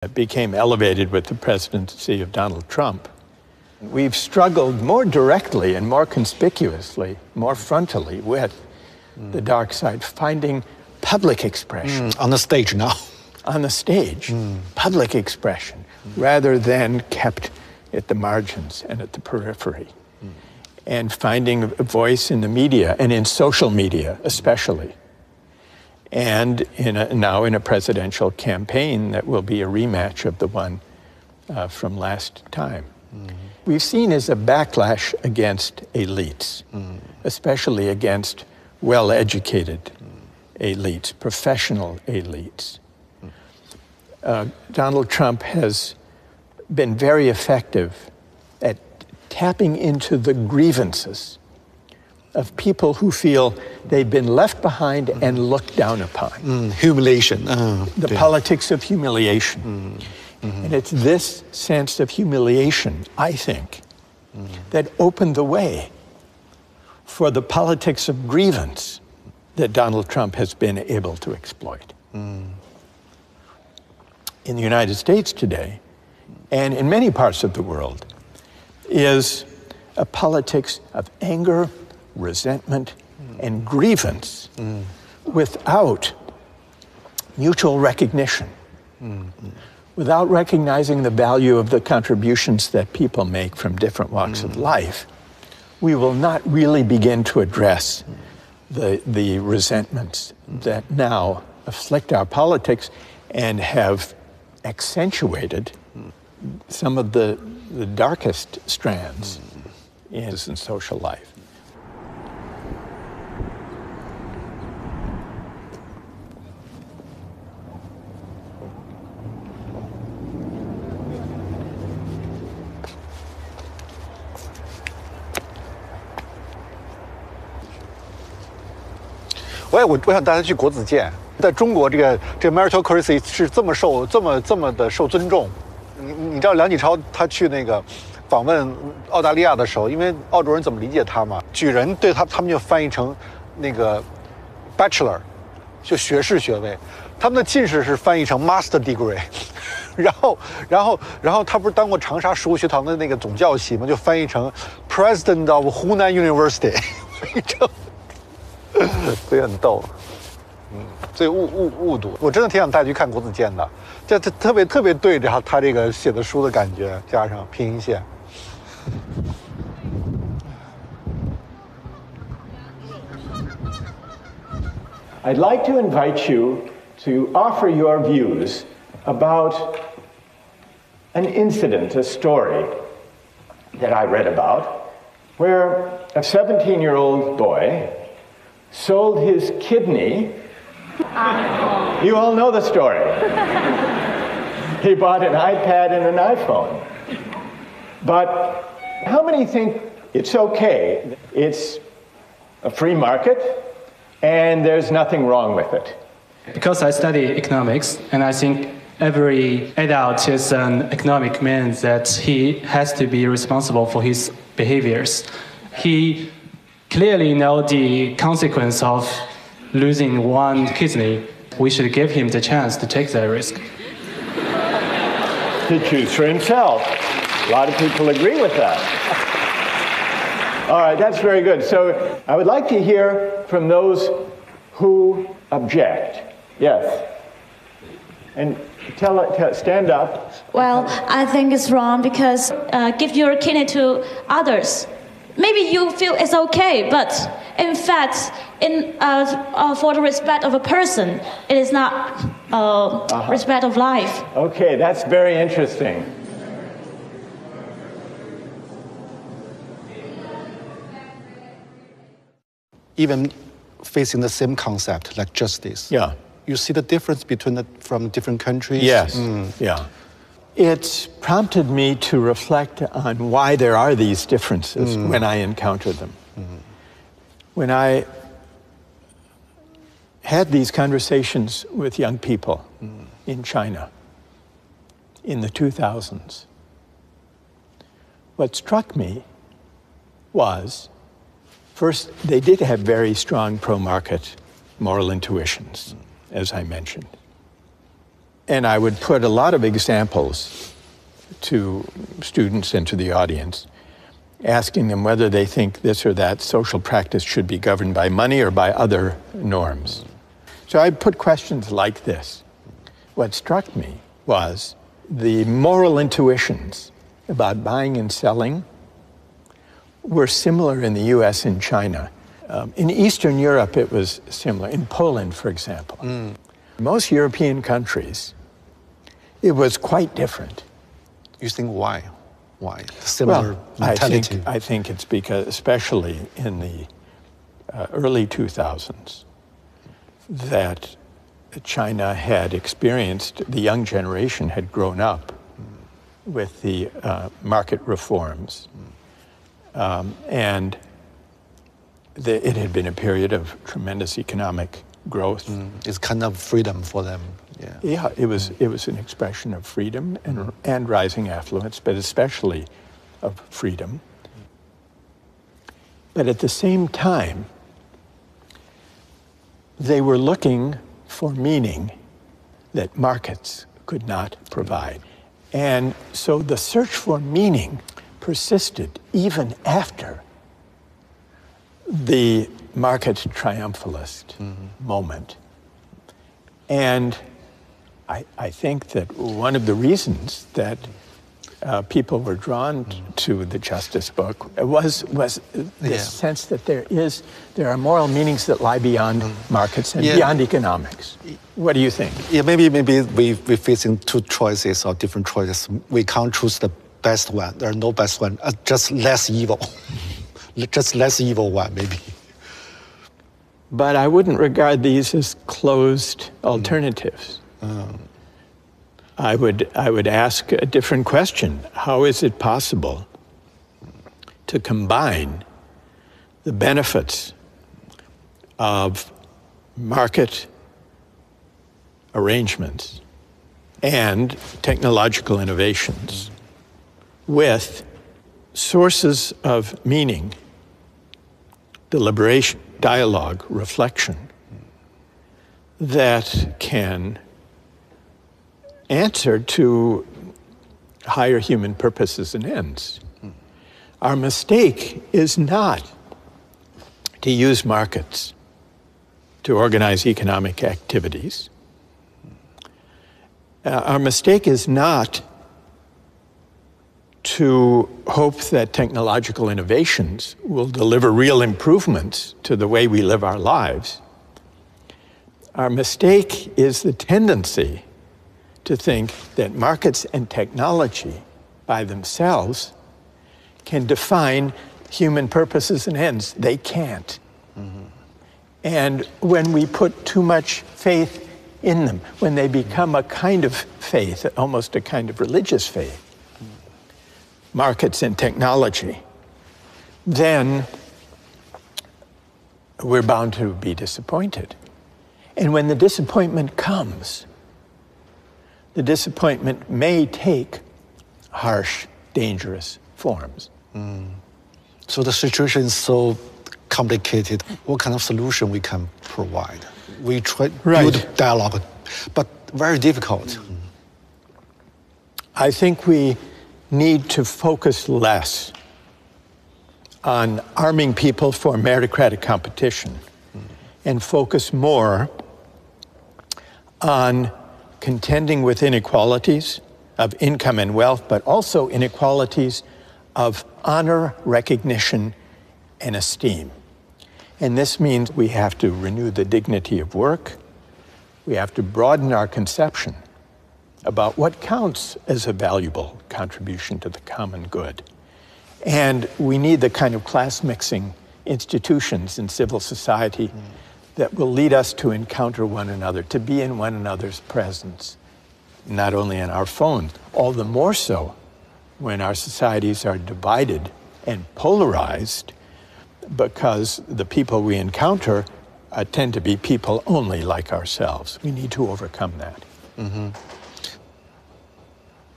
It became elevated with the presidency of Donald Trump. We've struggled more directly and more conspicuously, more frontally with the dark side, finding public expression. On the stage now. On the stage, public expression, rather than kept at the margins and at the periphery. And finding a voice in the media, and in social media especially. And now in a presidential campaign that will be a rematch of the one from last time. We've seen as a backlash against elites, especially against well-educated elites, professional elites. Donald Trump has been very effective at tapping into the grievances of people who feel they've been left behind and looked down upon. Humiliation. The politics of humiliation. And it's this sense of humiliation, I think, that opened the way for the politics of grievance that Donald Trump has been able to exploit. In the United States today, and in many parts of the world, is a politics of anger, resentment, and grievance without mutual recognition, without recognizing the value of the contributions that people make from different walks of life. We will not really begin to address the resentments that now afflict our politics and have accentuated some of the darkest strands in social life.我想大家去国子监，在中国这个 meritocracy 是这么的受尊重。你知道梁启超他去那个访问澳大利亚的时候，因为澳洲人怎么理解他嘛？举人对他们就翻译成那个 bachelor， 就学士学位，他们的进士是翻译成 master degree， 然后他不是当过长沙食物学堂的那个总教习嘛，就翻译成 president of Hunan University， 所以很逗。所以误读，我真的挺想带去看国子监的，这特别对着他这个写的书的感觉，加上拼音线。I'd like to invite you to offer your views about an incident, a story that I read about, where a 17-year-old boy sold his kidney. You all know the story. He bought an iPad and an iPhone. But how many think it's okay? It's a free market, and there's nothing wrong with it. Because I study economics, and I think every adult is an economic man that he has to be responsible for his behaviors. He clearly knows the consequence of losing one kidney. We should give him the chance to take that risk. To choose for himself. A lot of people agree with that. All right, that's very good. So I would like to hear from those who object. Yes. And stand up. Well, I think it's wrong because give your kidney to others. Maybe you feel it's okay, but in fact, for the respect of a person, it is not respect of life. Okay, that's very interesting. Even facing the same concept like justice. Yeah. You see the difference from different countries? Yes, yeah. It's prompted me to reflect on why there are these differences when I encounter them. When I had these conversations with young people in China in the 2000s, what struck me was, first, they did have very strong pro-market moral intuitions, as I mentioned. And I would put a lot of examples to students and to the audience, asking them whether they think this or that social practice should be governed by money or by other norms. So I put questions like this. What struck me was the moral intuitions about buying and selling were similar in the US and China. In Eastern Europe, it was similar. In Poland, for example. Most European countries, it was quite different. You think why? Why? Similar mentality? I think it's because, especially in the early 2000s, that China had experienced, the young generation had grown up with the market reforms. And it had been a period of tremendous economic growth. It's kind of freedom for them. Yeah, it was an expression of freedom and rising affluence, but especially of freedom. But at the same time, they were looking for meaning that markets could not provide. And so the search for meaning persisted even after the market triumphalist moment. And I think that one of the reasons that people were drawn to the Justice book was this sense that there are moral meanings that lie beyond markets and beyond economics. What do you think? Yeah, maybe we're facing two choices or different choices. We can't choose the best one. There are no best one. Just less evil. Just less evil one, maybe. But I wouldn't regard these as closed alternatives. I would ask a different question. How is it possible to combine the benefits of market arrangements and technological innovations with sources of meaning, deliberation, dialogue, reflection that can answer to higher human purposes and ends? Our mistake is not to use markets to organize economic activities. Our mistake is not to hope that technological innovations will deliver real improvements to the way we live our lives. Our mistake is the tendency to think that markets and technology by themselves can define human purposes and ends. They can't. And when we put too much faith in them, when they become a kind of faith, almost a kind of religious faith, markets and technology, then we're bound to be disappointed. And when the disappointment comes, the disappointment may take harsh, dangerous forms. So the situation is so complicated. What kind of solution we can provide? We try to build dialogue, but very difficult. I think we need to focus less on arming people for meritocratic competition and focus more on contending with inequalities of income and wealth, but also inequalities of honor, recognition, and esteem. And this means we have to renew the dignity of work. We have to broaden our conception about what counts as a valuable contribution to the common good. And we need the kind of class-mixing institutions in civil society that will lead us to encounter one another, to be in one another's presence, not only on our phones, all the more so when our societies are divided and polarized, because the people we encounter tend to be people only like ourselves. We need to overcome that.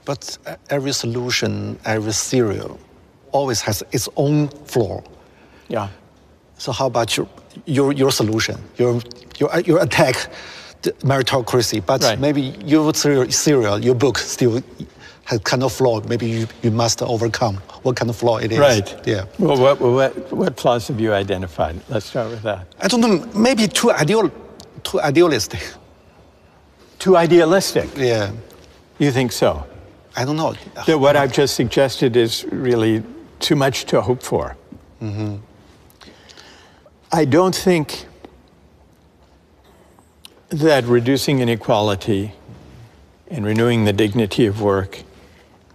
But every solution, every theory always has its own flaw. Yeah. So how about your solution? Your attack the meritocracy, but Right. maybe your theory, your book still has kind of flaw. Maybe you must overcome what kind of flaw it is. Right. Yeah. Well, what flaws have you identified? Let's start with that. I don't know. Maybe too idealistic. Too idealistic. Yeah. You think so? I don't know. That what I've just suggested is really too much to hope for. Mm-hmm. I don't think that reducing inequality and renewing the dignity of work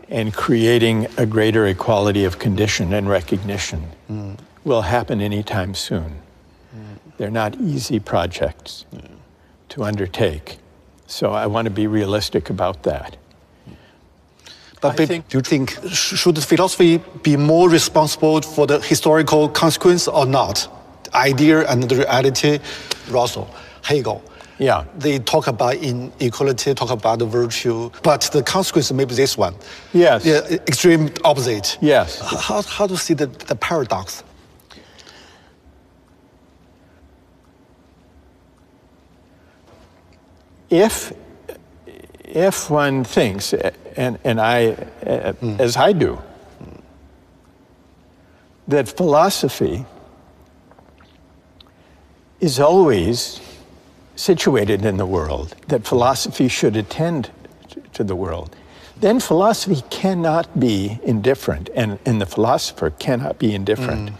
and creating a greater equality of condition and recognition will happen anytime soon. They're not easy projects to undertake. So I want to be realistic about that. But I do you think should philosophy be more responsible for the historical consequence or not? The idea and the reality. Russell, Hegel. Yeah. They talk about inequality, talk about the virtue, but the consequence may be this one. Yes. Yeah, extreme opposite. Yes. How do you see the paradox? If one thinks, and I, as I do, that philosophy is always situated in the world, that philosophy should attend to the world, then philosophy cannot be indifferent, and the philosopher cannot be indifferent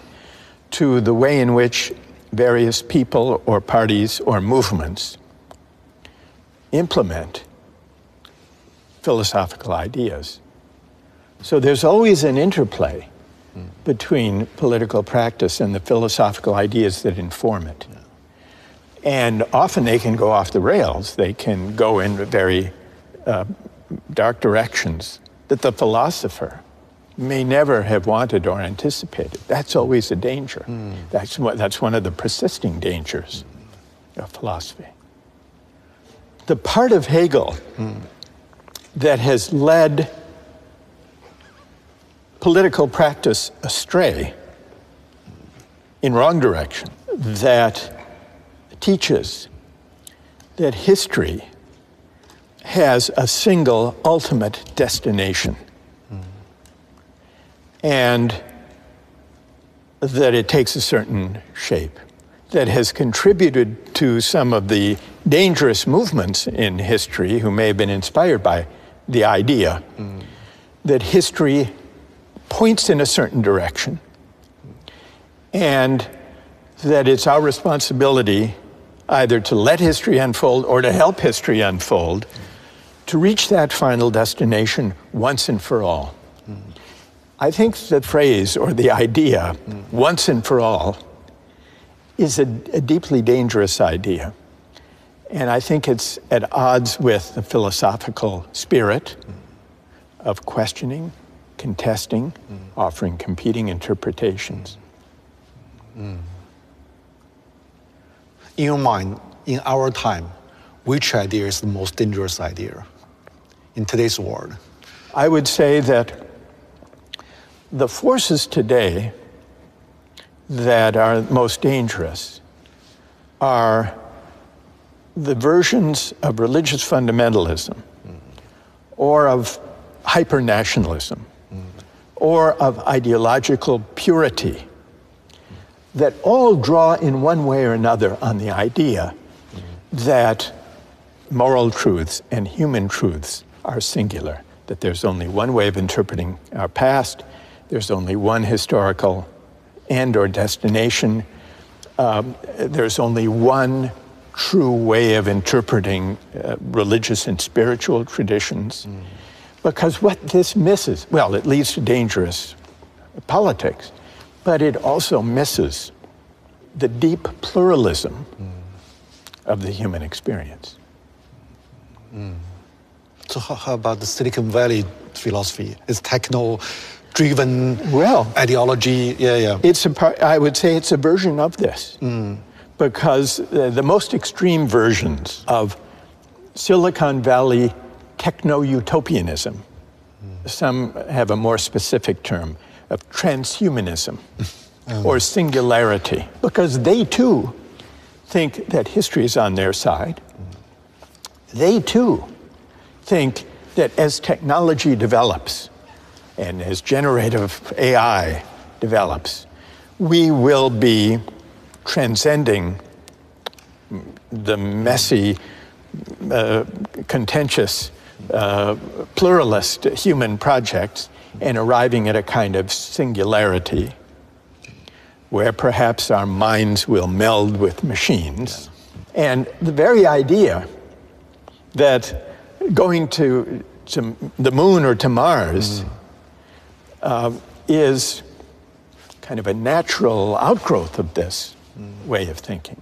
to the way in which various people or parties or movements implement philosophical ideas. So there's always an interplay between political practice and the philosophical ideas that inform it. And often they can go off the rails. They can go in very dark directions that the philosopher may never have wanted or anticipated. That's always a danger. That's one of the persisting dangers of philosophy. The part of Hegel that has led political practice astray in wrong direction, that teaches that history has a single ultimate destination, and that it takes a certain shape, that has contributed to some of the dangerous movements in history who may have been inspired by the idea that history points in a certain direction, and that it's our responsibility either to let history unfold or to help history unfold to reach that final destination once and for all. I think the phrase or the idea, once and for all, is a deeply dangerous idea. And I think it's at odds with the philosophical spirit of questioning, contesting, offering competing interpretations. In your mind, in our time, which idea is the most dangerous idea in today's world? I would say that the forces today that are most dangerous are the versions of religious fundamentalism or of hyper-nationalism or of ideological purity that all draw in one way or another on the idea that moral truths and human truths are singular, that there's only one way of interpreting our past, there's only one historical end or destination, there's only one true way of interpreting religious and spiritual traditions. Because what this misses, well, it leads to dangerous politics, but it also misses the deep pluralism of the human experience. So how about the Silicon Valley philosophy? It's techno-driven ideology. It's I would say it's a version of this, because the most extreme versions of Silicon Valley techno-utopianism, some have a more specific term of transhumanism or singularity, because they too think that history is on their side, they too think that as technology develops and as generative AI develops, we will be transcending the messy, contentious, pluralist human projects and arriving at a kind of singularity where perhaps our minds will meld with machines. And the very idea that going to the moon or to Mars is kind of a natural outgrowth of this way of thinking,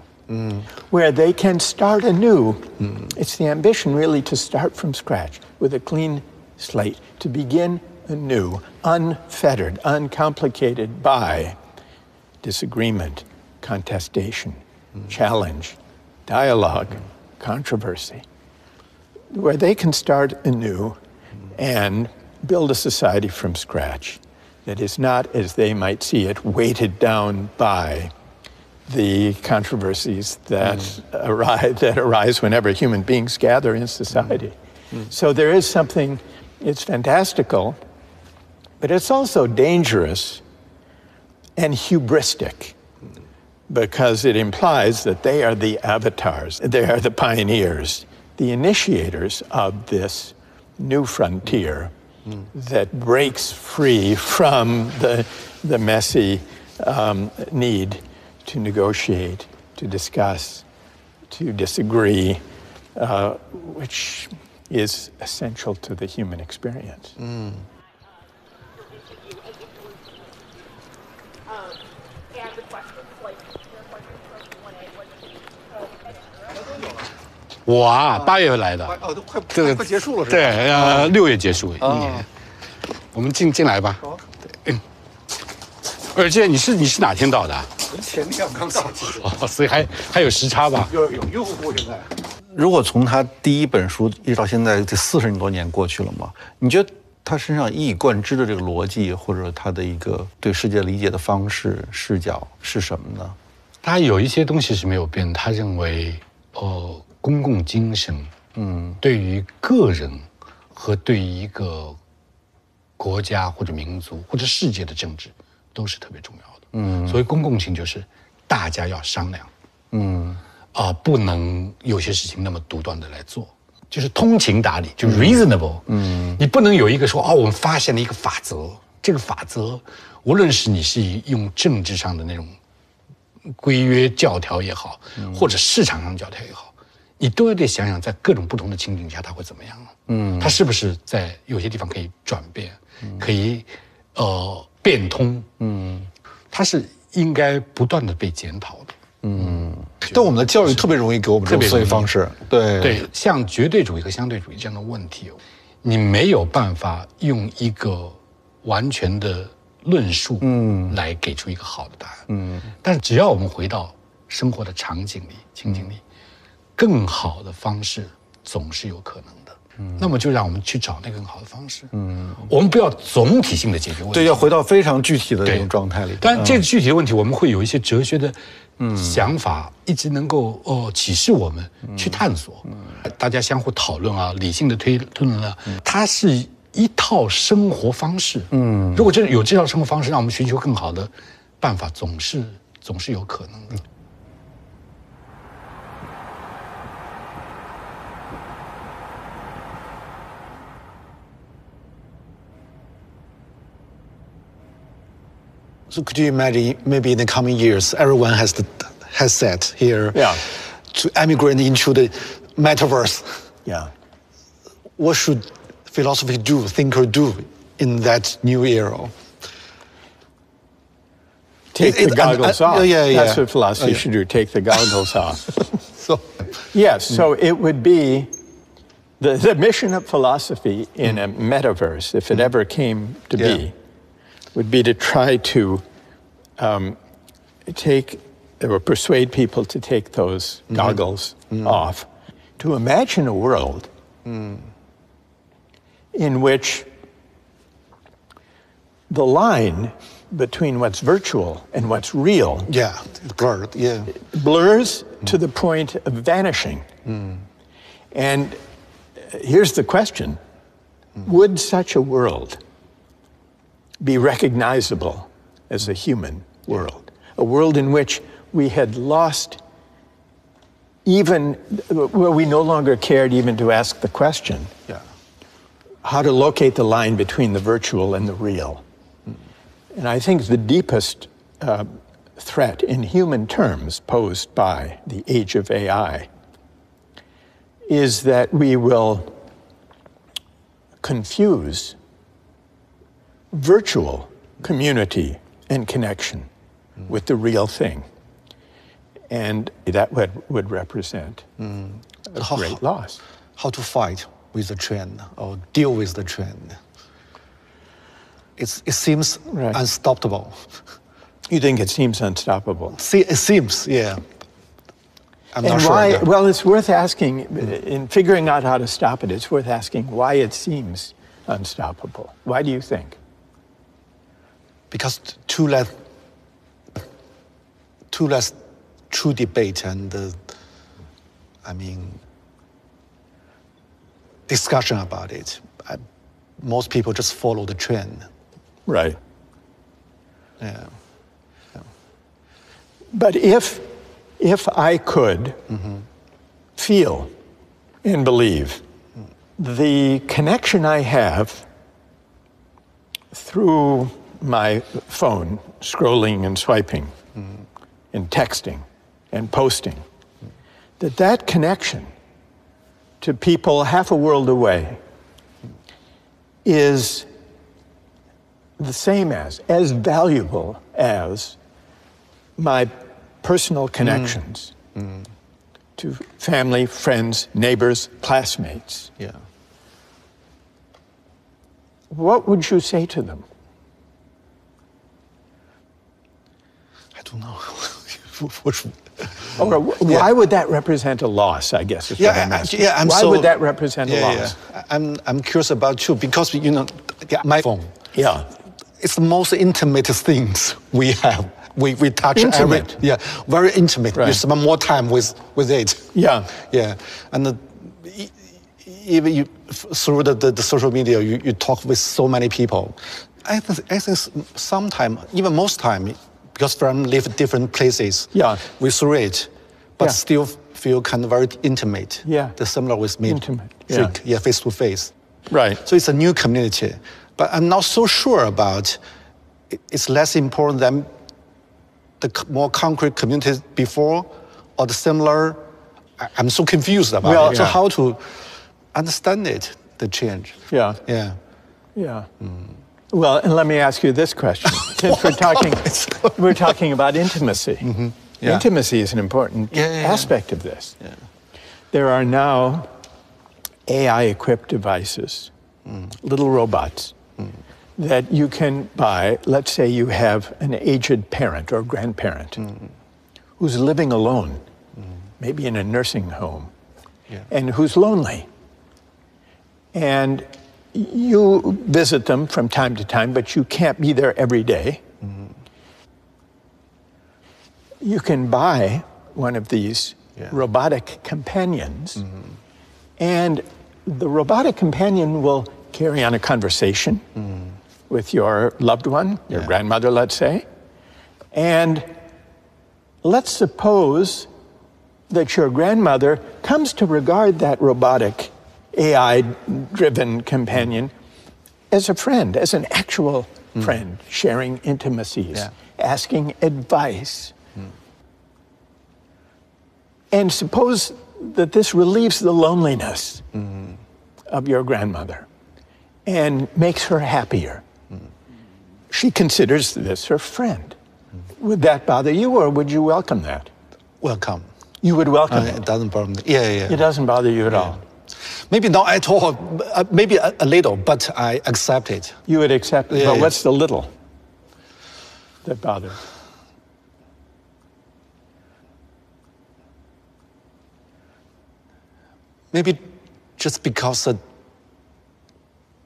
where they can start anew. It's the ambition really to start from scratch with a clean slate, to begin anew, unfettered, uncomplicated by disagreement, contestation, challenge, dialogue, controversy, where they can start anew and build a society from scratch that is not, as they might see it, weighted down by the controversies that arise whenever human beings gather in society. So there is something, it's fantastical, but it's also dangerous and hubristic, because it implies that they are the avatars, they are the pioneers, the initiators of this new frontier that breaks free from the messy need to negotiate, to discuss, to disagree, which is essential to the human experience. 我啊，8月来的，哦，都快结束了是吧？对，6月结束1年。我们进来吧。而且你是哪天到的？前天我刚到。哦，所以还有时差吧？有现在。如果从他第一本书一直到现在，这40多年过去了嘛，你觉得他身上一以贯之的这个逻辑，或者他的一个对世界理解的方式、视角是什么呢？他有一些东西是没有变，他认为公共精神，对于个人和对于一个国家或者民族或者世界的政治都是特别重要的。所以公共性就是大家要商量，不能有些事情那么独断的来做，就是通情达理，就是 reasonable。你不能有一个说我们发现了一个法则，这个法则无论是你是用政治上的那种规约教条也好，或者市场上教条也好。你都要得想想，在各种不同的情景下，它会怎么样？它是不是在有些地方可以转变，可以变通？它是应该不断的被检讨的。但我们的教育特别容易给我们这种思维方式。对，像绝对主义和相对主义这样的问题，你没有办法用一个完全的论述来给出一个好的答案。但是只要我们回到生活的场景里、情景里。更好的方式总是有可能的，那么就让我们去找那个更好的方式。我们不要总体性的解决问题，对，要回到非常具体的这种状态里。当然，这个具体的问题，我们会有一些哲学的想法，一直能够启示我们去探索。大家相互讨论啊，理性的推论啊，它是一套生活方式。如果真的有这套生活方式，让我们寻求更好的办法，总是有可能的。So could you imagine, maybe in the coming years, everyone has set here to emigrate into the metaverse? Yeah. What should philosophy do, thinker do in that new era? Take the goggles off. Yeah. That's what philosophy should do, take the goggles off. So it would be the mission of philosophy in a metaverse, if it ever came to be, would be to try to take or persuade people to take those goggles off, to imagine a world in which the line between what's virtual and what's real blurred, blurs to the point of vanishing. And here's the question. Would such a world be recognizable as a human world? A world in which we had lost even, where we no longer cared even to ask the question, how to locate the line between the virtual and the real. And I think the deepest threat in human terms posed by the age of AI is that we will confuse virtual community and connection with the real thing. And that would represent a great loss. How to fight with the trend or deal with the trend? It seems unstoppable. You think it seems unstoppable? It seems, yeah. I'm and not why? sure. Well, it's worth asking, in figuring out how to stop it, it's worth asking why it seems unstoppable. Why do you think? Because too less true debate and, discussion about it. Most people just follow the trend. Right. Yeah. But if I could feel and believe the connection I have through my phone, scrolling and swiping and texting and posting, that connection to people half a world away is the same as valuable as my personal connections to family, friends, neighbors, classmates. Yeah. What would you say to them? I don't know. Why would that represent a loss, I guess is what I'm asking. Why would that represent a loss? I'm curious about too, because, my phone. Yeah. It's the most intimate things we have. We touch Intimate. very intimate. Right. You spend more time with it. Yeah. Yeah. And even through the social media, you talk with so many people. I think sometimes, even most time, because friends live different places, we through it, but still feel kind of very intimate. Yeah. The similar with me. Intimate. Face to face. Right. So it's a new community. But I'm not so sure about it's less important than the more concrete communities before or the similar. I'm so confused about it. So how to understand it, the change? Yeah. Yeah. Yeah. Well, and let me ask you this question. Since we're talking about intimacy. Yeah. Intimacy is an important aspect of this. Yeah. There are now AI-equipped devices, little robots, that you can buy. Let's say you have an aged parent or grandparent who's living alone, maybe in a nursing home, and who's lonely. And you visit them from time to time, but you can't be there every day. You can buy one of these robotic companions, and the robotic companion will carry on a conversation with your loved one, your grandmother, let's say. And let's suppose that your grandmother comes to regard that robotic AI-driven companion as a friend, as an actual friend, sharing intimacies, asking advice. And suppose that this relieves the loneliness of your grandmother and makes her happier. She considers this her friend. Would that bother you, or would you welcome that? Welcome. You would welcome it? It doesn't bother me. Yeah. It doesn't bother you at all? Maybe not at all, maybe a little, but I accept it. You would accept it, but what's the little that bothers? Maybe just because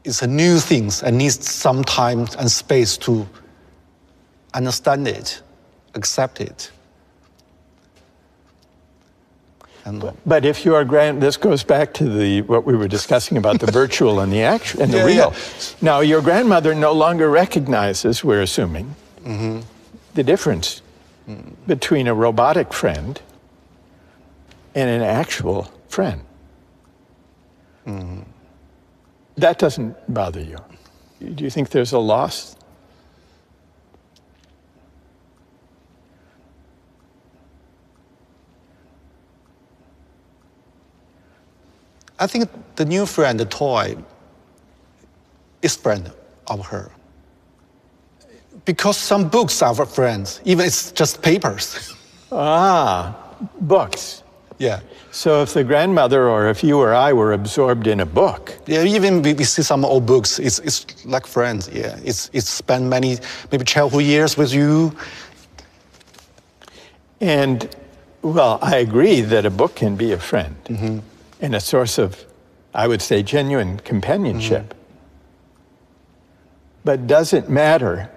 it's a new thing and needs some time and space to understand it, accept it. But if your this goes back to what we were discussing about the virtual and the actual and the real. Now, your grandmother no longer recognizes, we're assuming, the difference between a robotic friend and an actual friend. That doesn't bother you. Do you think there's a loss? I think the new friend, the toy, is friend of her. Because some books are for friends, even it's just papers. Books. Yeah. So if the grandmother or if you or I were absorbed in a book. Yeah, even we see some old books, it's like friends, yeah. It's spent many, maybe childhood years with you. And, well, I agree that a book can be a friend and a source of, I would say, genuine companionship. But does it matter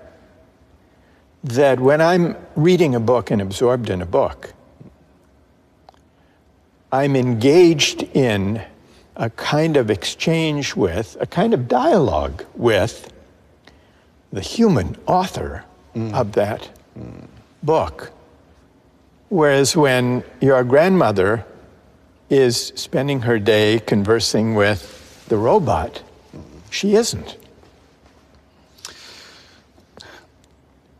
that when I'm reading a book and absorbed in a book, I'm engaged in a kind of exchange with, a kind of dialogue with the human author of that book? Whereas when your grandmother is spending her day conversing with the robot, she isn't.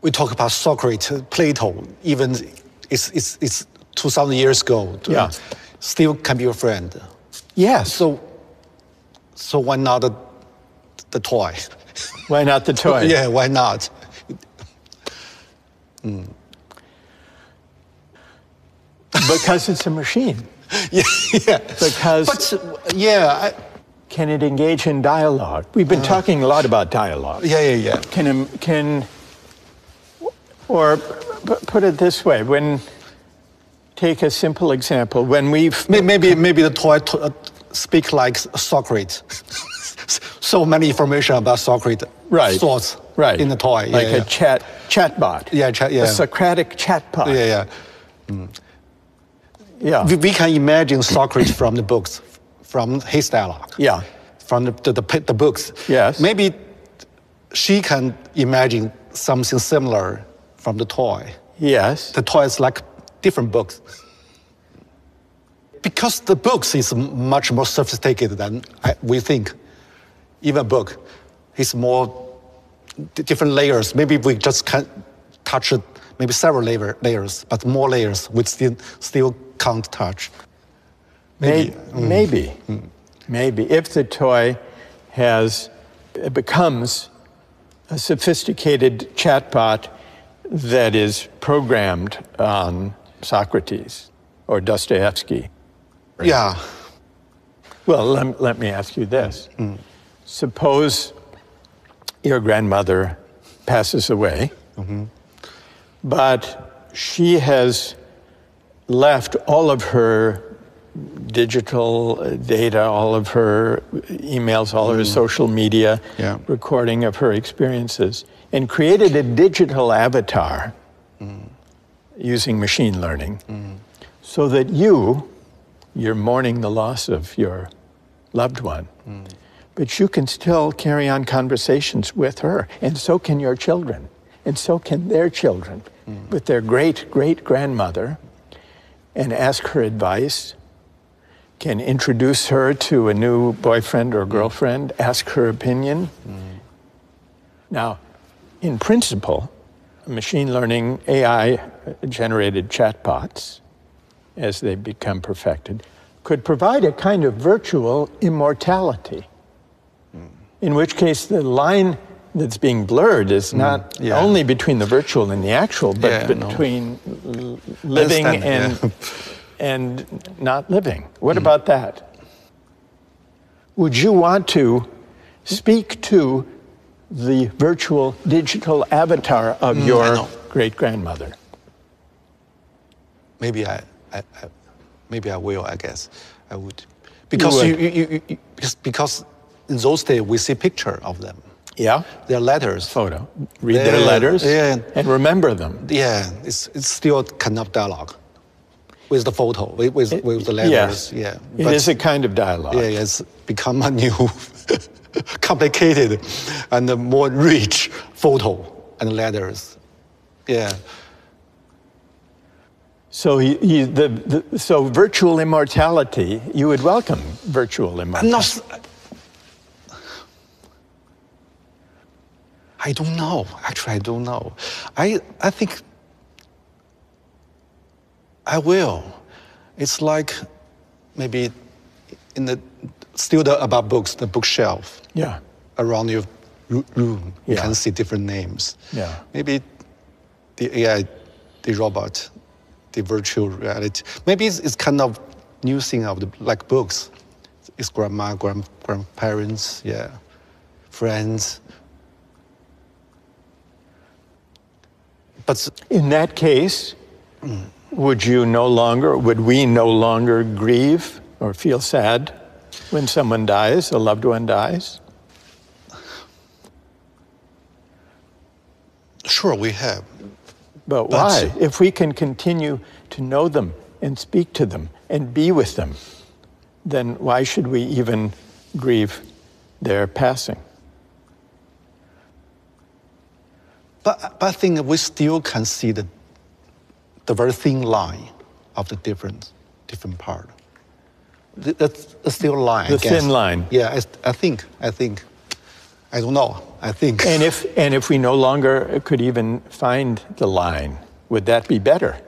We talk about Socrates, Plato, even it's 2,000 years ago. Yeah. Still can be your friend. Yes. So why not the toy? Why not the toy? Yeah, why not? Because it's a machine. Yeah. Because can it engage in dialogue? We've been talking a lot about dialogue. Yeah. Or put it this way, take a simple example. When maybe the toy speak like Socrates. So many information about Socrates. Right. Thoughts. Right. In the toy. Like a chatbot. Yeah. A Socratic chatbot. Yeah. We can imagine Socrates from the books, from his dialogue. Yeah. From the books. Yes. Maybe she can imagine something similar from the toy. Yes. The toy is like different books. Because the books is much more sophisticated than we think. Even a book, it's more different layers. Maybe we just can touch it, maybe several layers, but more layers we still can't touch. Maybe. If the toy becomes a sophisticated chatbot that is programmed on Socrates or Dostoevsky. Yeah. Well, let me ask you this. Suppose your grandmother passes away, but she has left all of her digital data, all of her emails, all of her social media, recording of her experiences, and created a digital avatar using machine learning so that you're mourning the loss of your loved one, but you can still carry on conversations with her, and so can your children, and so can their children with their great-great-grandmother, and ask her advice, can introduce her to a new boyfriend or girlfriend, ask her opinion. Now, in principle, machine learning, AI-generated chatbots, as they become perfected, could provide a kind of virtual immortality, in which case the line that's being blurred is not only between the virtual and the actual, but between living and not living. What about that? Would you want to speak to the virtual digital avatar of your great-grandmother? Maybe I will, I guess. I would. Because because in those days we see picture of them. Yeah? Their letters. Photo. Read their letters and remember them. Yeah, it's still kind of dialogue. with the photo, with the letters. Yeah. It is a kind of dialogue. Yeah, it's become a new, complicated, and a more rich photo and letters. Yeah. So so virtual immortality, you would welcome virtual immortality. I don't know. Actually, I don't know. I think I will. It's like maybe about books, the bookshelf. Yeah. Around your room, you can see different names. Yeah. Maybe the AI, the robot, the virtual reality. Maybe it's kind of new thing of like books. It's grandma, grandparents, friends. But in that case, would we no longer grieve or feel sad when someone dies, a loved one dies? Sure, we have. But why? If we can continue to know them and speak to them and be with them, then why should we even grieve their passing? But I think we still can see the very thin line of the different part. That's still a line. The thin line. Yeah, I think. I don't know. I think. And if we no longer could even find the line, would that be better?